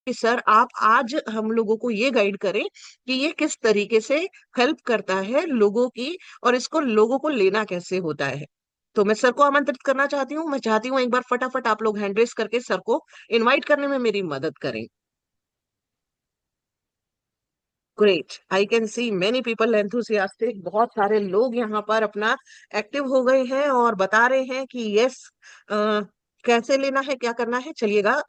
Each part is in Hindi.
कि सर आप आज हम लोगों को ये गाइड करें कि ये किस तरीके से हेल्प करता है लोगों की, और इसको लोगों को लेना कैसे होता है। तो मैं सर को आमंत्रित करना चाहती हूँ। मैं चाहती हूँ एक बार फटाफट आप लोग हैंड रेस करके सर को इनवाइट करने में मेरी मदद करें। Great, I can see many people enthusiastic. बहुत सारे लोग यहाँ पर अपना एक्टिव हो गए हैं और बता रहे हैं कि यस, कैसे लेना है, क्या करना है। चलिएगा,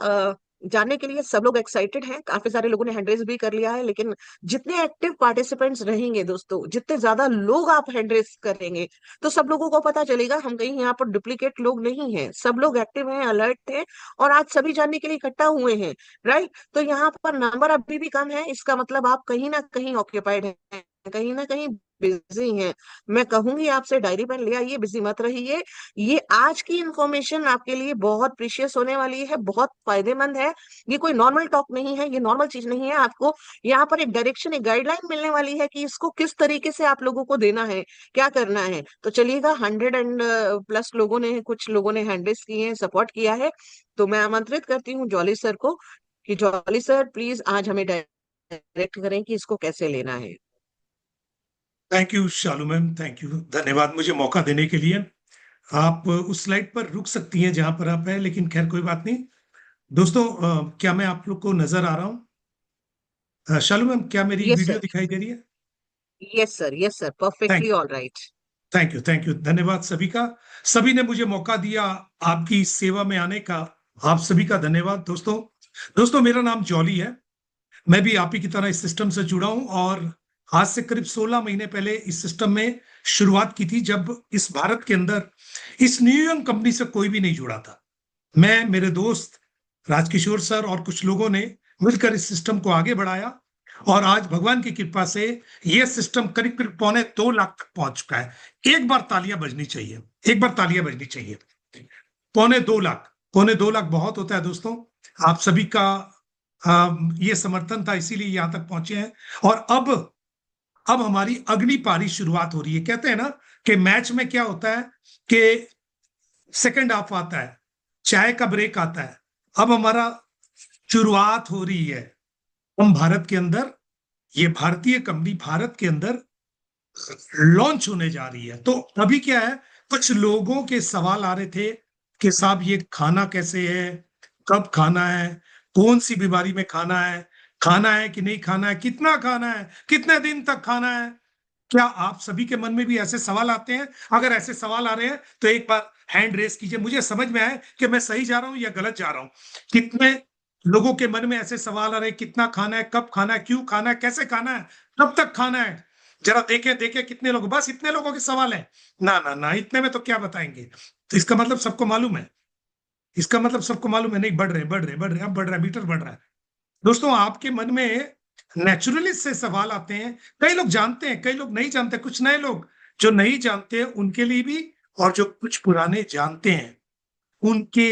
जानने के लिए सब लोग एक्साइटेड हैं। काफी सारे लोगों ने हैंड रेस भी कर लिया है, लेकिन जितने एक्टिव पार्टिसिपेंट्स रहेंगे दोस्तों, जितने ज्यादा लोग आप हैंड रेस करेंगे, तो सब लोगों को पता चलेगा हम कहीं यहाँ पर डुप्लीकेट लोग नहीं हैं। सब लोग एक्टिव हैं, अलर्ट हैं, और आज सभी जानने के लिए इकट्ठा हुए हैं। राइट, तो यहाँ पर नंबर अभी भी कम है, इसका मतलब आप कहीं ना कहीं ऑक्यूपाइड हैं, कहीं ना कहीं बिजी हैं। मैं कहूंगी आपसे डायरी पेन ले आइए, बिजी मत रहिए। ये आज की इंफॉर्मेशन आपके लिए बहुत प्रीशियस होने वाली है, बहुत फायदेमंद है। ये कोई नॉर्मल टॉक नहीं है, ये नॉर्मल चीज नहीं है। आपको यहाँ पर एक डायरेक्शन, एक गाइडलाइन मिलने वाली है कि इसको किस तरीके से आप लोगों को देना है, क्या करना है। तो चलिएगा, 100 एंड प्लस लोगों ने, कुछ लोगों ने हैंड रेस किए हैं, सपोर्ट किया है। तो मैं आमंत्रित करती हूँ जॉली सर को कि जॉली सर प्लीज आज हमें डायरेक्ट करें कि इसको कैसे लेना है। Thank you Shalu ma'am, thank you, धन्यवाद मुझे मौका देने के लिए। आप उस स्लाइड पर रुक सकती हैं जहां पर आप हैं, लेकिन खैर कोई बात नहीं। दोस्तों, क्या मैं आप लोग को नजर आ रहा हूँ? शालू मैम, क्या मेरी यस वीडियो सर, दिखाई दे रही है? Yes sir, yes sir, thank perfectly all right. Thank you, thank you, धन्यवाद सभी का। सभी ने मुझे मौका दिया आपकी सेवा में आने का। आप सभी का धन्यवाद दोस्तों। दोस्तों, मेरा नाम जॉली है। मैं भी आप ही की तरह इस सिस्टम से जुड़ा हूं, और आज से करीब 16 महीने पहले इस सिस्टम में शुरुआत की थी, जब इस भारत के अंदर इस न्यूयॉर्क कंपनी से कोई भी नहीं जुड़ा था। मैं, मेरे दोस्त राजकिशोर सर और कुछ लोगों ने मिलकर इस सिस्टम को आगे बढ़ाया, और आज भगवान की कृपा से यह सिस्टम करीब करीब 2.25 लाख तक पहुंच चुका है। एक बार तालियां बजनी चाहिए, एक बार तालियां बजनी चाहिए। 2.25 लाख, 2.25 लाख बहुत होता है दोस्तों। आप सभी का ये समर्थन था, इसीलिए यहां तक पहुंचे हैं। और अब हमारी अगली पारी शुरुआत हो रही है। कहते हैं ना कि मैच में क्या होता है कि सेकंड हाफ आता है, चाय का ब्रेक आता है। अब हमारा शुरुआत हो रही है। हम भारत के अंदर, ये भारतीय कंपनी भारत के अंदर लॉन्च होने जा रही है। तो अभी क्या है, कुछ लोगों के सवाल आ रहे थे कि साहब ये खाना कैसे है, कब खाना है, कौन सी बीमारी में खाना है कि नहीं खाना है, कितना खाना है, कितने दिन तक खाना है। क्या आप सभी के मन में भी ऐसे सवाल आते हैं? अगर ऐसे सवाल आ रहे हैं तो एक बार हैंड रेस कीजिए, मुझे समझ में आए कि मैं सही जा रहा हूं या गलत जा रहा हूं। कितने लोगों के मन में ऐसे सवाल आ रहे हैं, कितना खाना है, कब खाना है, क्यों खाना है, कैसे खाना है, कब तक खाना है। जरा देखे देखे कितने लोग, बस इतने लोगों के सवाल हैं। ना ना ना, इतने में तो क्या बताएंगे। तो इसका मतलब सबको मालूम है, इसका मतलब सबको मालूम है, नहीं बढ़ रहे बढ़ रहे बढ़ रहे, अब बढ़ रहा है, मीटर बढ़ रहा है। दोस्तों, आपके मन में नेचुरली से सवाल आते हैं। कई लोग जानते हैं, कई लोग नहीं जानते, कुछ नए लोग जो नहीं जानते हैं उनके लिए भी, और जो कुछ पुराने जानते हैं उनके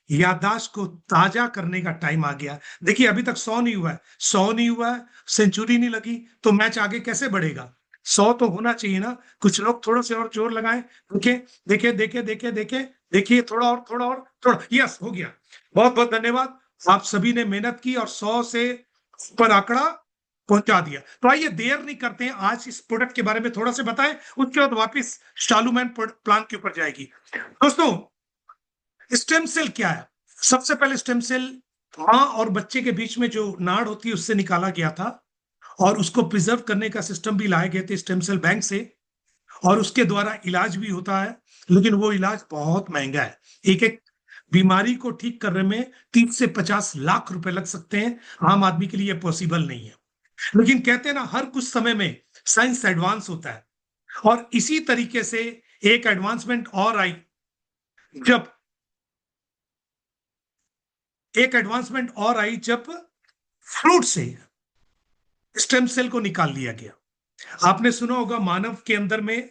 याददाश्त को ताजा करने का टाइम आ गया। देखिए, अभी तक 100 नहीं हुआ है, 100 नहीं हुआ है, सेंचुरी नहीं लगी, तो मैच आगे कैसे बढ़ेगा? 100 तो होना चाहिए ना। कुछ लोग थोड़ा से और जोर लगाएं। देखे देखे देखे देखे देखे, देखिए, थोड़ा और, थोड़ा और, थोड़ा, यस, हो गया। बहुत बहुत धन्यवाद। आप सभी ने मेहनत की और 100 से ऊपर आंकड़ा पहुंचा दिया। तो आइए, देर नहीं करते हैं, आज इस प्रोडक्ट के बारे में थोड़ा सा बताएं, उसके बाद वापिस शालूमैन प्लान के ऊपर जाएगी। दोस्तों, स्टेम सेल क्या है? सबसे पहले स्टेम सेल मां और बच्चे के बीच में जो नाड़ होती है उससे निकाला गया था, और उसको प्रिजर्व करने का सिस्टम भी लाए गए थे स्टेम सेल बैंक से, और उसके द्वारा इलाज भी होता है। लेकिन वो इलाज बहुत महंगा है। एक एक बीमारी को ठीक करने में 30 से 50 लाख रुपए लग सकते हैं। आम आदमी के लिए पॉसिबल नहीं है। लेकिन कहते हैं ना, हर कुछ समय में साइंस एडवांस होता है, और इसी तरीके से एक एडवांसमेंट और आई, जब जब फ्रूट से स्टेम सेल को निकाल लिया गया। आपने सुना होगा, मानव के अंदर में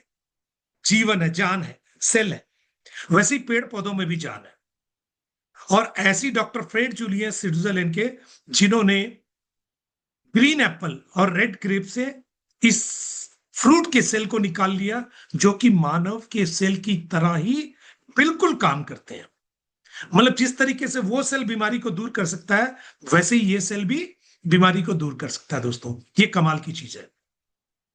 जीवन है, जान है, सेल है। वैसे ही पेड़ पौधों में भी जान है। और ऐसी डॉक्टर फ्रेड जूलियस स्विट्जरलैंड के, जिन्होंने ग्रीन एप्पल और रेड ग्रेप से इस फ्रूट के सेल को निकाल लिया, जो कि मानव के सेल की तरह ही बिल्कुल काम करते हैं। मतलब जिस तरीके से वो सेल बीमारी को दूर कर सकता है, वैसे ही ये सेल भी बीमारी को दूर कर सकता है दोस्तों। ये कमाल की चीज है।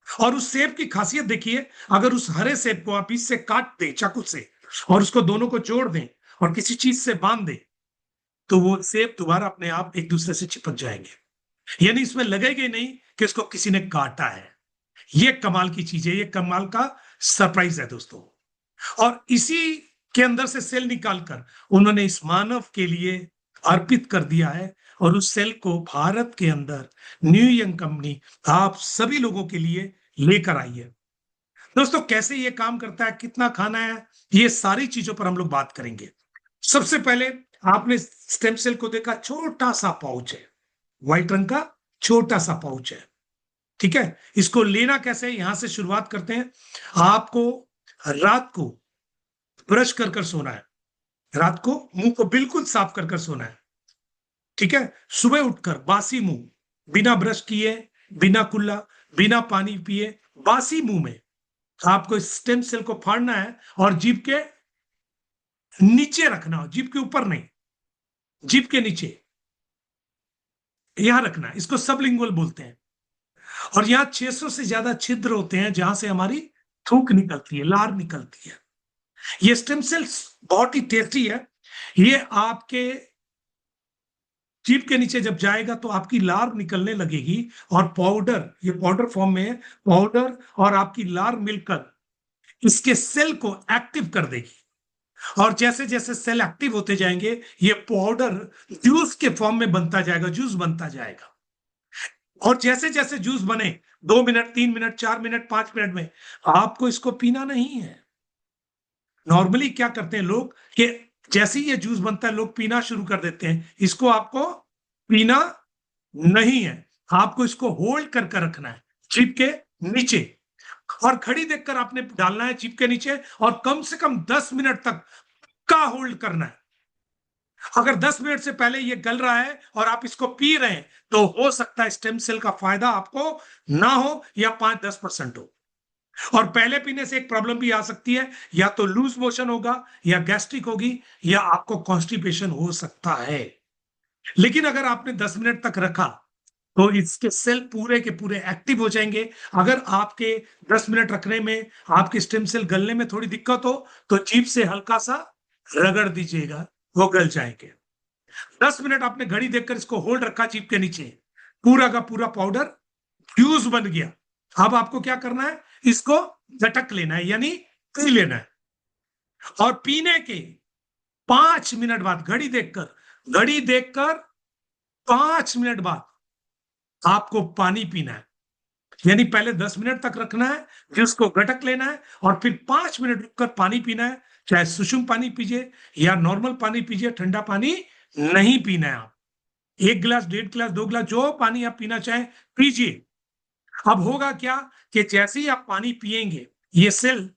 और उस सेब की खासियत देखिए, अगर उस हरे सेब को आप बीच से काट दें चाकू से और उसको दोनों को जोड़ दें और किसी चीज से बांध दें, तो वो सेब दोबारा अपने आप एक दूसरे से चिपक जाएंगे। यानी इसमें लगेगा ही नहीं कि उसको किसी ने काटा है। ये कमाल की चीज है, ये कमाल का सरप्राइज है दोस्तों। और इसी के अंदर से सेल निकालकर उन्होंने इस मानव के लिए अर्पित कर दिया है। और उस सेल को भारत के अंदर न्यू यंग कंपनी आप सभी लोगों के लिए लेकर आई है। दोस्तों कैसे ये काम करता है, कितना खाना है, ये सारी चीजों पर हम लोग बात करेंगे। सबसे पहले आपने स्टेम सेल को देखा, छोटा सा पाउच है, व्हाइट रंग का छोटा सा पाउच है। ठीक है, इसको लेना कैसे है, यहां से शुरुआत करते हैं। आपको रात को ब्रश कर कर सोना है, रात को मुंह को बिल्कुल साफ कर कर सोना है। ठीक है, सुबह उठकर बासी मुंह, बिना ब्रश किए, बिना कुल्ला, बिना पानी पिए, बासी मुंह में आपको स्टेम सेल को फाड़ना है और जीभ के नीचे रखना हो, जीभ के ऊपर नहीं, जीभ के नीचे यहां रखना है। इसको सबलिंगुअल बोलते हैं। और यहां 600 से ज्यादा छिद्र होते हैं जहां से हमारी थूक निकलती है, लार निकलती है। ये स्टेम सेल्स बहुत ही टेस्टी है। ये आपके जीभ के नीचे जब जाएगा तो आपकी लार निकलने लगेगी और पाउडर, ये पाउडर फॉर्म में है, पाउडर और आपकी लार मिलकर इसके सेल को एक्टिव कर देगी। और जैसे जैसे सेल एक्टिव होते जाएंगे ये पाउडर जूस के फॉर्म में बनता जाएगा, जूस बनता जाएगा। और जैसे जैसे जूस बने, 2 मिनट, 3 मिनट, 4 मिनट, 5 मिनट में, आपको इसको पीना नहीं है। नॉर्मली क्या करते हैं लोग कि जैसे ही ये जूस बनता है लोग पीना शुरू कर देते हैं। इसको आपको पीना नहीं है, आपको इसको होल्ड कर कर रखना है जीभ के नीचे। और घड़ी देखकर आपने डालना है जीभ के नीचे और कम से कम 10 मिनट तक का होल्ड करना है। अगर 10 मिनट से पहले ये गल रहा है और आप इसको पी रहे हैं तो हो सकता है स्टेम सेल का फायदा आपको ना हो या 5-10% हो। और पहले पीने से एक प्रॉब्लम भी आ सकती है, या तो लूज मोशन होगा, या गैस्ट्रिक होगी, या आपको कॉन्स्टिपेशन हो सकता है। लेकिन अगर आपने 10 मिनट तक रखा तो इसके सेल पूरे के पूरे एक्टिव हो जाएंगे। अगर आपके 10 मिनट रखने में आपके स्टेम सेल गलने में थोड़ी दिक्कत हो तो जीभ से हल्का सा रगड़ दीजिएगा, वो गल जाएंगे। 10 मिनट आपने घड़ी देखकर इसको होल्ड रखा जीभ के नीचे, पूरा का पूरा पाउडर फ्यूज बन गया। अब आपको क्या करना है, इसको झटक लेना है, यानी पी लेना है। और पीने के 5 मिनट बाद घड़ी देखकर 5 मिनट बाद आपको पानी पीना है। यानी पहले 10 मिनट तक रखना है, फिर उसको गटक लेना है और फिर 5 मिनट रुककर पानी पीना है। चाहे सुषुम पानी पीजिए या नॉर्मल पानी पीजिए, ठंडा पानी नहीं पीना है। आप 1 गिलास, 1.5 गिलास, 2 गिलास, जो पानी आप पीना चाहें पीजिए। अब होगा क्या कि जैसे ही आप पानी पिएंगे, ये सेल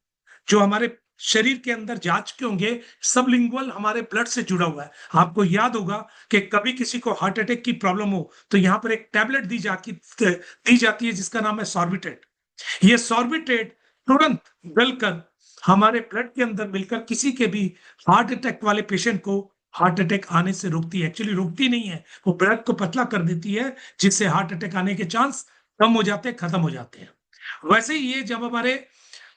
जो हमारे शरीर के अंदर जा चुके होंगे, सबलिंगुअल हमारे ब्लड से जुड़ा हुआ है। आपको याद होगा कि कभी किसी को हार्ट अटैक की प्रॉब्लम हो तो यहां पर एक टैबलेट दी जाती है जिसका नाम है सॉर्बिट्रेट। ये सॉर्बिट्रेट तुरंत गलकर हमारे ब्लड के अंदर मिलकर किसी के भी हार्ट अटैक वाले पेशेंट को हार्ट अटैक आने से रोकती है। एक्चुअली रोकती नहीं है, वो ब्लड को पतला कर देती है, जिससे हार्ट अटैक आने के चांस कम हो जाते हैं, खत्म हो जाते हैं। वैसे ही ये जब हमारे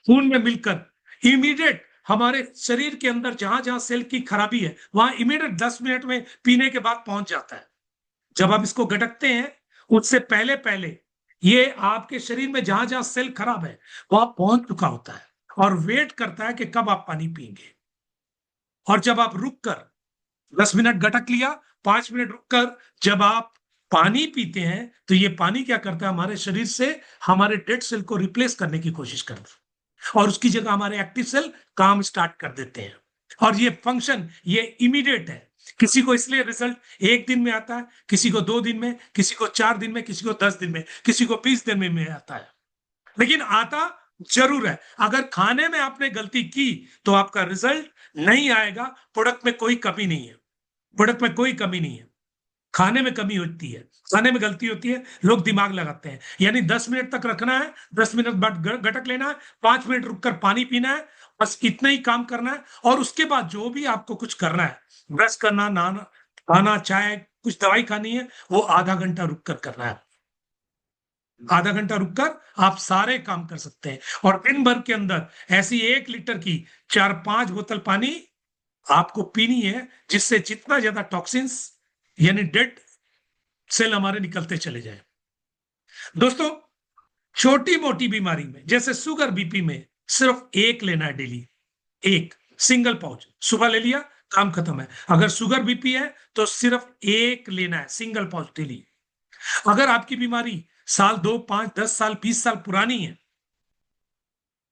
खून में मिलकर इमीडिएट हमारे शरीर के अंदर जहां जहां सेल की खराबी है वहां इमीडिएट 10 मिनट में पीने के बाद पहुंच जाता है। जब आप इसको गटकते हैं उससे पहले पहले ये आपके शरीर में जहां जहां सेल खराब है वहां पहुंच चुका होता है और वेट करता है कि कब आप पानी पिएंगे। और जब आप रुक कर 10 मिनट गटक लिया, 5 मिनट रुककर जब आप पानी पीते हैं तो ये पानी क्या करता है, हमारे शरीर से हमारे डेड सेल को रिप्लेस करने की कोशिश करता है और उसकी जगह हमारे एक्टिव सेल काम स्टार्ट कर देते हैं। और ये फंक्शन ये इमीडिएट है। किसी को इसलिए रिजल्ट 1 दिन में आता है, किसी को 2 दिन में, किसी को 4 दिन में, किसी को 10 दिन में, किसी को 20 दिन में आता है। लेकिन आता जरूर है। अगर खाने में आपने गलती की तो आपका रिजल्ट नहीं आएगा। प्रोडक्ट में कोई कमी नहीं है, प्रोडक्ट में कोई कमी नहीं है, खाने में कमी होती है, खाने में गलती होती है, लोग दिमाग लगाते हैं। यानी 10 मिनट तक रखना है, 10 मिनट बाद गटक लेना है, 5 मिनट रुककर पानी पीना है, बस इतना ही काम करना है। और उसके बाद जो भी आपको कुछ करना है ब्रश करना, नहाना, खाना, चाय, कुछ दवाई खानी है, वो आधा घंटा रुक कर करना है। आधा घंटा रुककर आप सारे काम कर सकते हैं। और दिन भर के अंदर ऐसी 1 लीटर की 4-5 बोतल पानी आपको पीनी है, जिससे जितना ज्यादा टॉक्सिन्स यानी डेड सेल हमारे निकलते चले जाए। दोस्तों, छोटी मोटी बीमारी में जैसे शुगर, बीपी में सिर्फ एक लेना है डेली। एक सिंगल पाउच सुबह ले लिया, काम खत्म है। अगर शुगर, बीपी है तो सिर्फ एक लेना है, सिंगल पाउच डेली। अगर आपकी बीमारी साल, 2, 5, 10 साल, 20 साल पुरानी है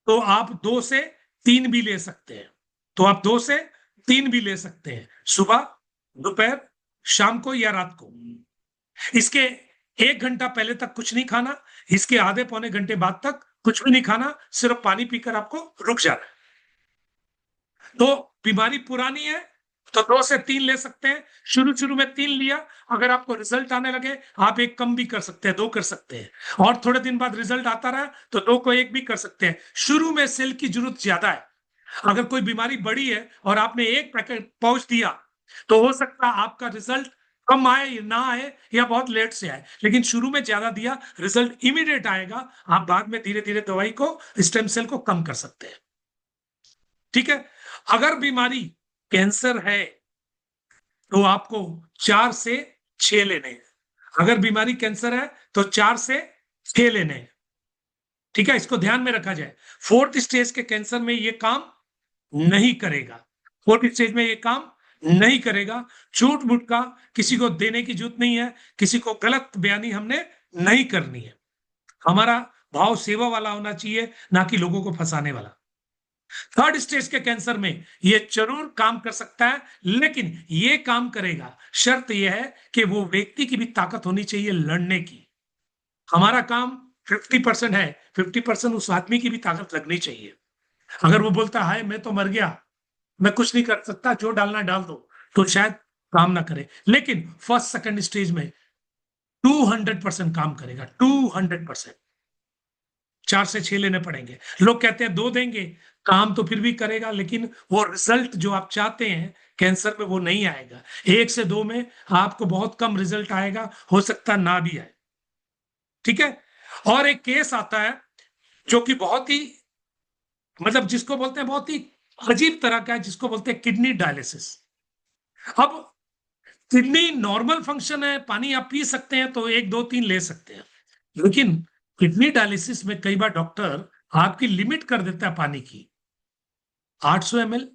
तो आप 2 से 3 भी ले सकते हैं। तो आप 2 से 3 भी ले सकते हैं, सुबह, दोपहर, शाम को या रात को। इसके 1 घंटा पहले तक कुछ नहीं खाना, इसके आधे पौने घंटे बाद तक कुछ भी नहीं खाना, सिर्फ पानी पीकर आपको रुक जाना है। तो बीमारी पुरानी है तो 2 से 3 ले सकते हैं। शुरू शुरू में 3 लिया, अगर आपको रिजल्ट आने लगे आप एक कम भी कर सकते हैं, 2 कर सकते हैं। और थोड़े दिन बाद रिजल्ट आता रहा तो 2 को 1 भी कर सकते हैं। शुरू में सेल की जरूरत ज्यादा है। अगर कोई बीमारी बड़ी है और आपने एक पैकेट पाउच दिया तो हो सकता है आपका रिजल्ट कम आए, ना आए, या बहुत लेट से आए। लेकिन शुरू में ज्यादा दिया, रिजल्ट इमीडिएट आएगा। आप बाद में धीरे धीरे दवाई को, स्टेम सेल को कम कर सकते हैं। ठीक है। अगर बीमारी कैंसर है तो आपको 4 से 6 लेने हैं। अगर बीमारी कैंसर है तो 4 से 6 लेने हैं। ठीक है, इसको ध्यान में रखा जाए। 4th स्टेज के कैंसर में ये काम नहीं करेगा। 4th स्टेज में ये काम नहीं करेगा। झूठ मूठ का किसी को देने की जरूरत नहीं है, किसी को गलत बयानी हमने नहीं करनी है। हमारा भाव सेवा वाला होना चाहिए, ना कि लोगों को फंसाने वाला। 3rd स्टेज के कैंसर में यह जरूर काम कर सकता है, लेकिन यह काम करेगा, शर्त यह है कि वो व्यक्ति की भी ताकत होनी चाहिए लड़ने की। हमारा काम 50% है, 50% उस आदमी की भी ताकत लगनी चाहिए। अगर वो बोलता है मैं तो मर गया, मैं कुछ नहीं कर सकता, जो डालना डाल दो, तो शायद काम ना करे। लेकिन 1st, 2nd स्टेज में 200% काम करेगा, 200%। 4 से 6 लेने पड़ेंगे। लोग कहते हैं 2 देंगे, काम तो फिर भी करेगा, लेकिन वो रिजल्ट जो आप चाहते हैं कैंसर में वो नहीं आएगा। 1 से 2 में आपको बहुत कम रिजल्ट आएगा, हो सकता ना भी आए। ठीक है। और एक केस आता है जो कि बहुत ही, मतलब जिसको बोलते हैं बहुत ही अजीब तरह का है, जिसको बोलते हैं किडनी डायलिसिस। अब किडनी नॉर्मल फंक्शन है, पानी आप पी सकते हैं तो 1, 2, 3 ले सकते हैं। लेकिन किडनी डायलिसिस में कई बार डॉक्टर आपकी लिमिट कर देता है पानी की, 800 ml,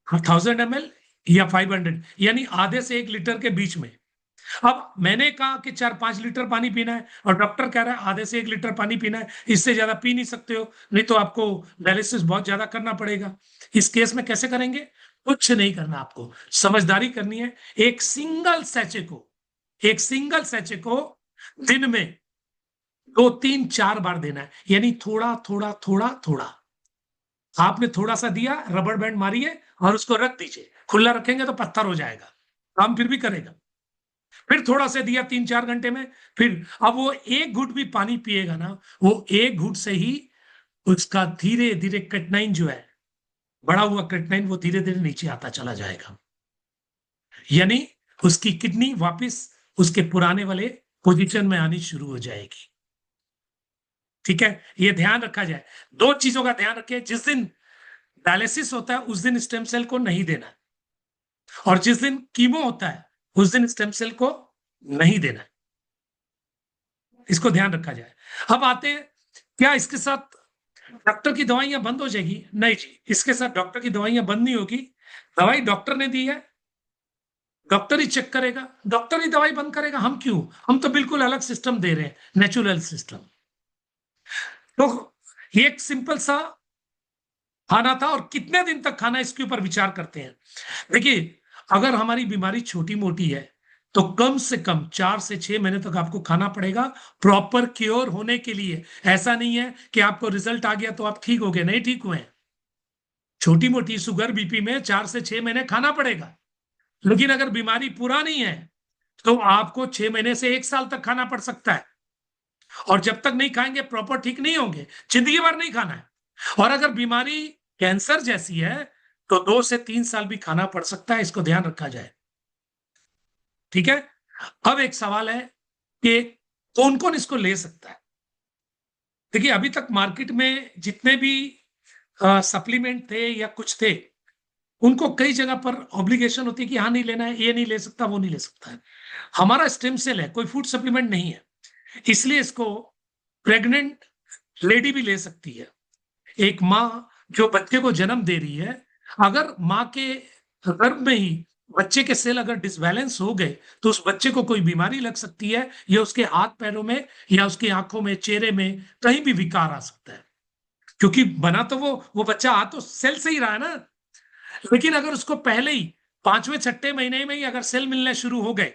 1000 ml या 500, यानी आधे से 1 लीटर के बीच में। अब मैंने कहा कि 4-5 लीटर पानी पीना है और डॉक्टर कह रहा है आधे से 1 लीटर पानी पीना है, इससे ज्यादा पी नहीं सकते हो, नहीं तो आपको डायलिसिस बहुत ज्यादा करना पड़ेगा। इस केस में कैसे करेंगे? कुछ नहीं करना, आपको समझदारी करनी है। एक सिंगल सैचे को दिन में 2, 3, 4 बार देना है, यानी थोड़ा थोड़ा थोड़ा थोड़ा। आपने थोड़ा सा दिया, रबड़ बैंड मारिए और उसको रख दीजिए। खुला रखेंगे तो पत्थर हो जाएगा, काम फिर भी करेगा। फिर थोड़ा सा दिया 3-4 घंटे में, फिर अब वो एक घूंट भी पानी पिएगा ना, वो एक घूंट से ही उसका धीरे धीरे क्रेटनाइन जो है, बड़ा हुआ क्रेटनाइन, वो धीरे धीरे नीचे आता चला जाएगा। यानी उसकी किडनी वापस उसके पुराने वाले पोजीशन में आनी शुरू हो जाएगी। ठीक है, ये ध्यान रखा जाए। 2 चीजों का ध्यान रखें, जिस दिन डायलिसिस होता है उस दिन स्टेम सेल को नहीं देना, और जिस दिन कीमो होता है उस दिन स्टेम सेल को नहीं देना। इसको ध्यान रखा जाए। अब आते हैं, क्या इसके साथ डॉक्टर की दवाइयां बंद हो जाएगी? नहीं जी, इसके साथ डॉक्टर की दवाइयां बंद नहीं होगी। दवाई डॉक्टर ने दी है, डॉक्टर ही चेक करेगा, डॉक्टर ही दवाई बंद करेगा। हम क्यों? हम तो बिल्कुल अलग सिस्टम दे रहे हैं, नेचुरल सिस्टम। तो ये एक सिंपल सा खाना था, और कितने दिन तक खाना इसके ऊपर विचार करते हैं। देखिए, अगर हमारी बीमारी छोटी मोटी है तो कम से कम 4 से 6 महीने तक आपको खाना पड़ेगा प्रॉपर क्योर होने के लिए। ऐसा नहीं है कि आपको रिजल्ट आ गया तो आप ठीक हो गए, नहीं ठीक हुए। छोटी मोटी शुगर, बीपी में 4 से 6 महीने खाना पड़ेगा। लेकिन अगर बीमारी पुरानी है तो आपको 6 महीने से 1 साल तक खाना पड़ सकता है, और जब तक नहीं खाएंगे प्रॉपर ठीक नहीं होंगे, जिंदगी भर नहीं खाना है। और अगर बीमारी कैंसर जैसी है तो 2 से 3 साल भी खाना पड़ सकता है, इसको ध्यान रखा जाए। ठीक है। अब एक सवाल है कि कौन कौन इसको ले सकता है। देखिए, अभी तक मार्केट में जितने भी सप्लीमेंट थे या कुछ थे, उनको कई जगह पर ऑब्लिगेशन होती है कि हाँ नहीं लेना है, ये नहीं ले सकता, वो नहीं ले सकता है। हमारा स्टेम सेल है, कोई फूड सप्लीमेंट नहीं है, इसलिए इसको प्रेग्नेंट लेडी भी ले सकती है। एक माँ जो बच्चे को जन्म दे रही है, अगर माँ के गर्भ में ही बच्चे के सेल अगर डिसबैलेंस हो गए, तो उस बच्चे को कोई बीमारी लग सकती है, या उसके हाथ पैरों में या उसकी आंखों में, चेहरे में कहीं भी विकार आ सकता है। क्योंकि बना तो वो बच्चा आ तो सेल से ही रहा है ना, लेकिन अगर उसको पहले ही 5वें 6ठे महीने में ही अगर सेल मिलने शुरू हो गए,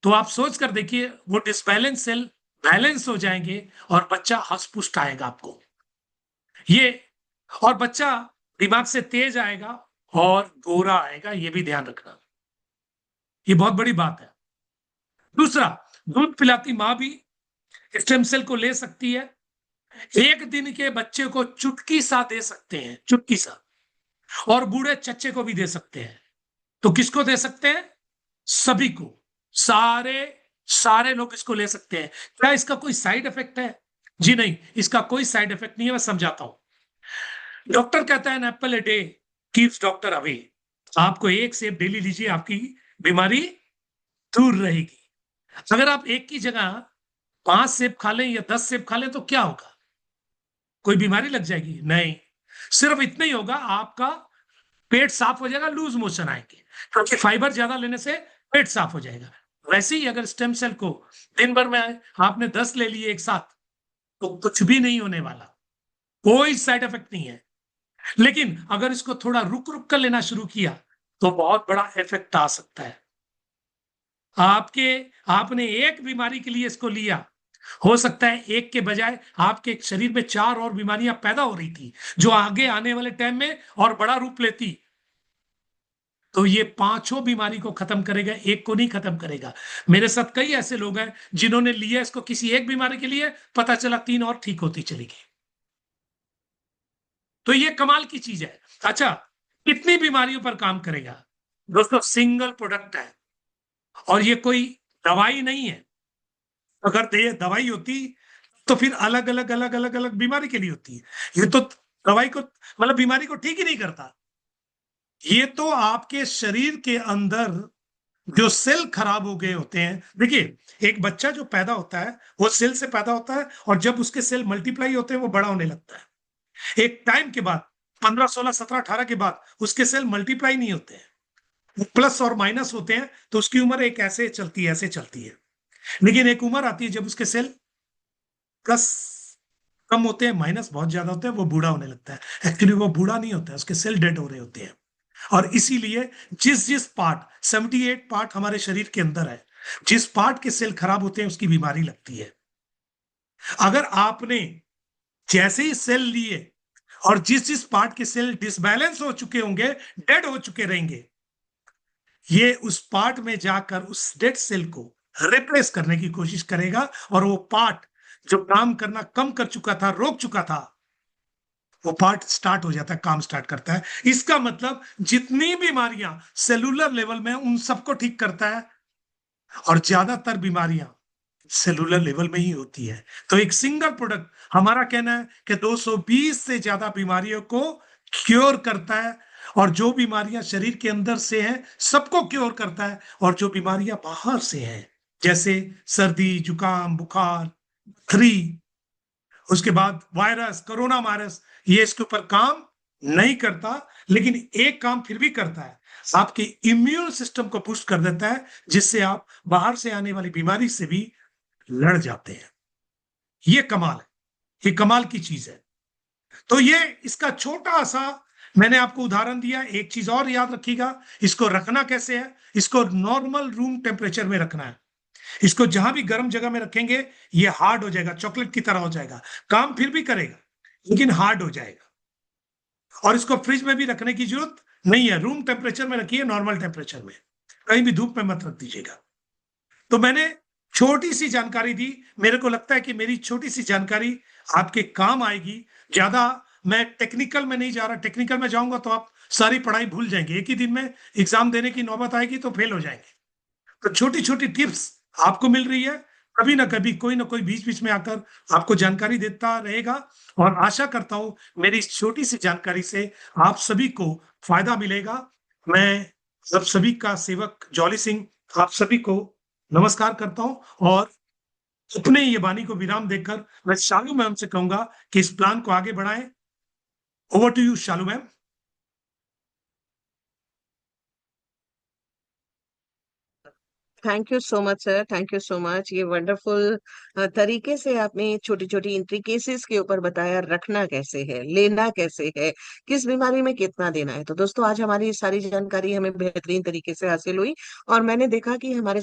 तो आप सोच कर देखिए, वो डिसबैलेंस सेल बैलेंस हो जाएंगे और बच्चा हष्ट-पुष्ट आएगा आपको। ये, और बच्चा दिमाग से तेज आएगा और गोरा आएगा, ये भी ध्यान रखना, ये बहुत बड़ी बात है। दूसरा, दूध पिलाती मां भी स्टेम सेल को ले सकती है। 1 दिन के बच्चे को चुटकी सा दे सकते हैं, चुटकी सा, और बूढ़े चच्चे को भी दे सकते हैं। तो किसको दे सकते हैं? सभी को, सारे सारे लोग इसको ले सकते हैं। क्या इसका कोई साइड इफेक्ट है? जी नहीं, इसका कोई साइड इफेक्ट नहीं है, मैं समझाता हूं। डॉक्टर कहता है an apple a day keeps doctor away. आपको 1 सेब डेली लीजिए, आपकी बीमारी दूर रहेगी। अगर आप एक की जगह 5 सेब खा लें या 10 सेब खा लें, तो क्या होगा? कोई बीमारी लग जाएगी? नहीं, सिर्फ इतना ही होगा, आपका पेट साफ हो जाएगा, लूज मोशन आएंगे, क्योंकि फाइबर ज्यादा लेने से पेट साफ हो जाएगा। वैसे ही अगर स्टेम सेल को दिन भर में आपने 10 ले लिए एक साथ, तो कुछ भी नहीं होने वाला, कोई साइड इफेक्ट नहीं है। लेकिन अगर इसको थोड़ा रुक रुक कर लेना शुरू किया, तो बहुत बड़ा इफेक्ट आ सकता है। आपने एक बीमारी के लिए इसको लिया, हो सकता है एक के बजाय आपके शरीर में 4 और बीमारियां पैदा हो रही थी, जो आगे आने वाले टाइम में और बड़ा रूप लेती। तो ये पांचों बीमारी को खत्म करेगा, एक को नहीं खत्म करेगा। मेरे साथ कई ऐसे लोग हैं जिन्होंने लिया इसको किसी एक बीमारी के लिए, पता चला 3 और ठीक होती चली गई। तो ये कमाल की चीज है। अच्छा, कितनी बीमारियों पर काम करेगा? दोस्तों, सिंगल प्रोडक्ट है, और ये कोई दवाई नहीं है। अगर ये दवाई होती, तो फिर अलग अलग अलग अलग अलग बीमारी के लिए होती है। ये तो दवाई को, मतलब बीमारी को ठीक ही नहीं करता। ये तो आपके शरीर के अंदर जो सेल खराब हो गए होते हैं। देखिए, एक बच्चा जो पैदा होता है, वो सेल से पैदा होता है, और जब उसके सेल मल्टीप्लाई होते हैं, वो बड़ा होने लगता है। एक टाइम के बाद, 15 16 17 18 के बाद, उसके सेल मल्टीप्लाई नहीं होते हैं, प्लस और माइनस होते हैं। तो उसकी उम्र एक ऐसे चलती है, ऐसे चलती है। लेकिन एक उम्र आती है जब उसके सेल प्लस कम होते हैं, माइनस बहुत ज्यादा होते हैं, वो बूढ़ा होने लगता है। एक्चुअली वो बूढ़ा नहीं होता है, उसके सेल डेड हो रहे होते हैं। और इसीलिए जिस जिस पार्ट, 78 पार्ट हमारे शरीर के अंदर है, जिस पार्ट के सेल खराब होते हैं, उसकी बीमारी लगती है। अगर आपने जैसे ही सेल लिए, और जिस जिस पार्ट के सेल डिसबैलेंस हो चुके होंगे, डेड हो चुके रहेंगे, ये उस पार्ट में जाकर उस डेड सेल को रिप्लेस करने की कोशिश करेगा, और वो पार्ट जो काम करना कम कर चुका था, रोक चुका था, वो पार्ट स्टार्ट हो जाता है, काम स्टार्ट करता है। इसका मतलब जितनी बीमारियां सेलुलर लेवल में, उन सबको ठीक करता है, और ज्यादातर बीमारियां सेलुलर लेवल में ही होती है। तो एक सिंगल प्रोडक्ट, हमारा कहना है कि 220 से ज्यादा बीमारियों को क्योर करता है, और जो बीमारियां शरीर के अंदर से हैं, सबको क्योर करता है, और जो बीमारियां बाहर से हैं, जैसे सर्दी, जुकाम, बुखार, थ्री, उसके बाद वायरस, कोरोना वायरस, ये इसके ऊपर काम नहीं करता। लेकिन एक काम फिर भी करता है, आपके इम्यून सिस्टम को पुश कर देता है, जिससे आप बाहर से आने वाली बीमारी से भी लड़ जाते हैं। ये कमाल है, ये कमाल की चीज है। तो ये इसका छोटा सा मैंने आपको उदाहरण दिया। एक चीज और याद रखिएगा, इसको रखना कैसे है। इसको नॉर्मल रूम टेम्परेचर में रखना है। इसको जहां भी गर्म जगह में रखेंगे, ये हार्ड हो जाएगा, चॉकलेट की तरह हो जाएगा। काम फिर भी करेगा, लेकिन हार्ड हो जाएगा। और इसको फ्रिज में भी रखने की जरूरत नहीं है, रूम टेम्परेचर में रखिए, नॉर्मल टेम्परेचर में, कहीं भी धूप में मत रख दीजिएगा। तो मैंने छोटी सी जानकारी दी, मेरे को लगता है कि मेरी छोटी सी जानकारी आपके काम आएगी। ज्यादा मैं टेक्निकल में नहीं जा रहा, टेक्निकल में जाऊंगा तो आप सारी पढ़ाई भूल जाएंगे, एक ही दिन में एग्जाम देने की नौबत आएगी तो फेल हो जाएंगे। तो छोटी छोटी टिप्स आपको मिल रही है, कभी ना कभी कोई ना कोई बीच बीच में आकर आपको जानकारी देता रहेगा। और आशा करता हूं मेरी इस छोटी सी जानकारी से आप सभी को फायदा मिलेगा। मैं आप सभी का सेवक जॉली सिंह आप सभी को नमस्कार करता हूं, और अपने ये वाणी को विराम देकर मैं शालू मैम से कहूंगा कि इस प्लान को आगे बढ़ाएं। Over to you Shalu ma'am. Thank you so much sir, thank you so much. ये वंडरफुल तरीके से आपने छोटी छोटी इंट्रिकेसीज के ऊपर बताया, रखना कैसे है, लेना कैसे है, किस बीमारी में कितना देना है। तो दोस्तों आज हमारी ये सारी जानकारी हमें बेहतरीन तरीके से हासिल हुई, और मैंने देखा कि हमारे